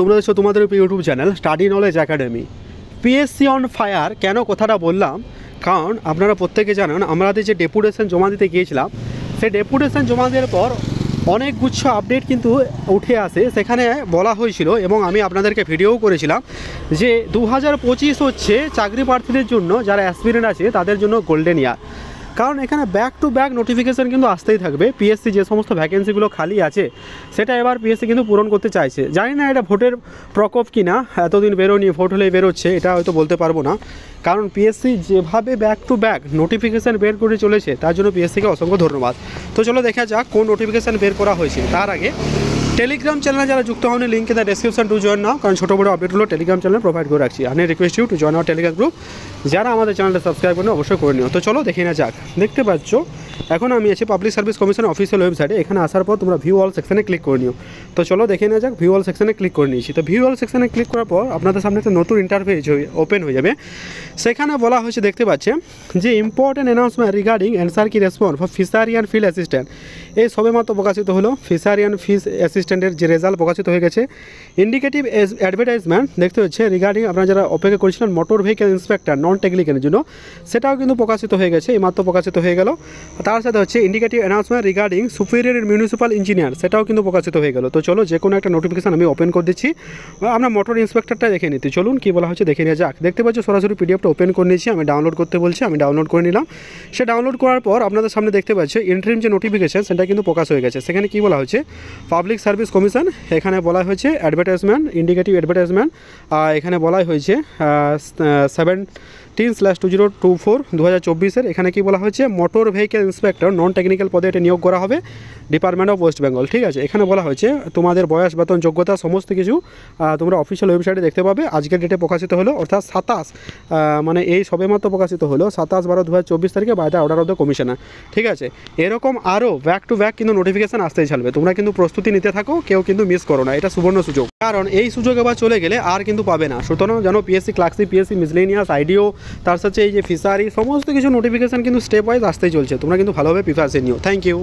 তোমরা দেখছো তোমাদের YouTube channel study knowledge academy. PSC on fire কেন কথাটা বললাম, কারণ আপনারা প্রত্যেকে জানেন আমাদের যে ডেপুটেশন জমা দিতে গিয়েছিলাম, সেই ডেপুটেশন জমা দেওয়ার পর অনেক গুচ্ছ আপডেট কিন্তু উঠে আসে। সেখানে বলা হয়েছিল এবং আমি আপনাদেরকে ভিডিও করেছিলাম যে 2025 হচ্ছে চাকরি প্রার্থীদের জন্য, যারা অ্যাসপিরেন্ট আছে তাদের জন্য গোল্ডেন ইয়ার। কারণ এখানে ব্যাক টু ব্যাক নোটিফিকেশান কিন্তু আসতেই থাকবে। পিএসসি যে সমস্ত ভ্যাকেন্সিগুলো খালি আছে সেটা এবার পিএসসি কিন্তু পূরণ করতে চাইছে। জানি না এটা ভোটের প্রকোপ কিনা, এতদিন বেরোনি, ভোট হলেই বেরোচ্ছে, এটা হয়তো বলতে পারবো না। কারণ পিএসসি যেভাবে ব্যাক টু ব্যাক নোটিফিকেশান বের করে চলেছে তার জন্য পিএসসিকে অসংখ্য ধন্যবাদ। তো চলো দেখা যাক কোন নোটিফিকেশান বের করা হয়েছে। তার আগে টেলিগ্রাম চ্যানেলে যারা যুক্ত হন, link in the description to join নাও, কারণ ছোটো বড়ো আপডেটগুলো টেলিগ্রাম চ্যানেলে প্রোভাইড করে রাখছি। আমি request you to join our Telegram group. যারা আমাদের চ্যানেলটা সাবস্ক্রাইব করেন অবশ্যই করে নিও। তো চলো দেখে না যাক। দেখতে পাচ্ছ এখন আমি আছি পাবলিক সার্ভিস কমিশনের অফিসিয়াল ওয়েবসাইটে। এখানে আসার পর তোমরা ভিউ অল সেকশনে ক্লিক করে নিও। তো চলো দেখে না যাক। ভিউ অল সেকশনে ক্লিক করে নিয়েছি। তো ভিউ অল সেকশনে ক্লিক করার পর আপনাদের সামনে একটা নতুন ইন্টারফেস ওপেন হয়ে যাবে। সেখানে বলা হয়েছে, দেখতে পাচ্ছেন যে ইম্পর্টেন্ট অ্যানাউন্সমেন্ট রিগার্ডিং অ্যান্সার কি response for fishery and field assistant. এই সবেমাত্র প্রকাশিত হলো। ফিশারি অ্যান্ড ফিশ অ্যাসিস্ট্যান্টের যে রেজাল্ট প্রকাশিত হয়ে গেছে। ইন্ডিকেটিভ অ্যাডভার্টাইজমেন্ট দেখতে হচ্ছে রিগার্ডিং আপনারা যারা অপেক্ষা করেছিলেন মোটর ভেহিকেল ইন্সপেক্টর নন টেকনিক্যালের জন্য, সেটাও কিন্তু প্রকাশিত হয়ে গেছে, এইমাত্র প্রকাশিত হয়ে গেল। তার সাথে হচ্ছে indicative announcement regarding superior municipal engineer, সেটাও কিন্তু প্রকাশিত হয়ে গেল। তো চলো যে কোনো একটা নোটিফিকেশান আমি ওপেন করে দিচ্ছি, আমরা মোটর ইন্সপেক্টরটা দেখে নিতে। চলুন কী বলা হচ্ছে দেখে নিয়ে যাক। দেখতে পাচ্ছ সরাসরি পিডিএফটা ওপেন করে নিয়েছি, আমি ডাউনলোড করতে বলছি, আমি ডাউনলোড করে নিলাম। সে ডাউনলোড করার পর আপনাদের সামনে দেখতে পাচ্ছি ইন্টারিম যে নোটিফিকেশান সেটা কিন্তু প্রকাশ হয়ে গেছে। সেখানে কী বলা হচ্ছে, পাবলিক সার্ভিস কমিশন, এখানে বলা হয়েছে অ্যাডভার্টাইজমেন্ট, ইন্ডিকেটিভ অ্যাডভার্টাইজমেন্ট, এখানে বলা হয়েছে 17/2024 2024। এখানে কি বলা হয়েছে, motor vehicle inspector non technical পদে এটা নিয়োগ করা হবে ডিপার্টমেন্ট অফ ওয়েস্ট বেঙ্গল। ঠিক আছে, এখানে বলা হয়েছে তোমাদের বয়স, বেতন, যোগ্যতা সমস্ত কিছু তোমরা অফিসিয়াল ওয়েবসাইটে দেখতে পাবে। আজকের ডেটে প্রকাশিত হলো, অর্থাৎ 27 মানে এই সবেমাত্র প্রকাশিত হলো 27/12/2024 তারিখে by the order of the commissioner. ঠিক আছে, এরকম আরও ব্যাক টু ব্যাক কিন্তু নোটিফিকেশান আসতেই চলবে। তোমরা কিন্তু প্রস্তুতি নিতে থাকো, কেউ কিন্তু মিস করো না, এটা সুবর্ণ সুযোগ। কারণ এই সুযোগ এবার চলে গেলে আর কিন্তু পাবে না। সুতরাং যেন পিএসসি ক্লার্কশিপ, পিএসসি মিসলেনিয়াস, আইডিও, তার সাথে এই যে ফিশারি সমস্ত কিছু নোটিফিকেশান কিন্তু স্টেপ ওয়াইজ আসতেই চলছে। তোমরা কিন্তু ভালোভাবে প্রিপারেশন নিও। Thank you.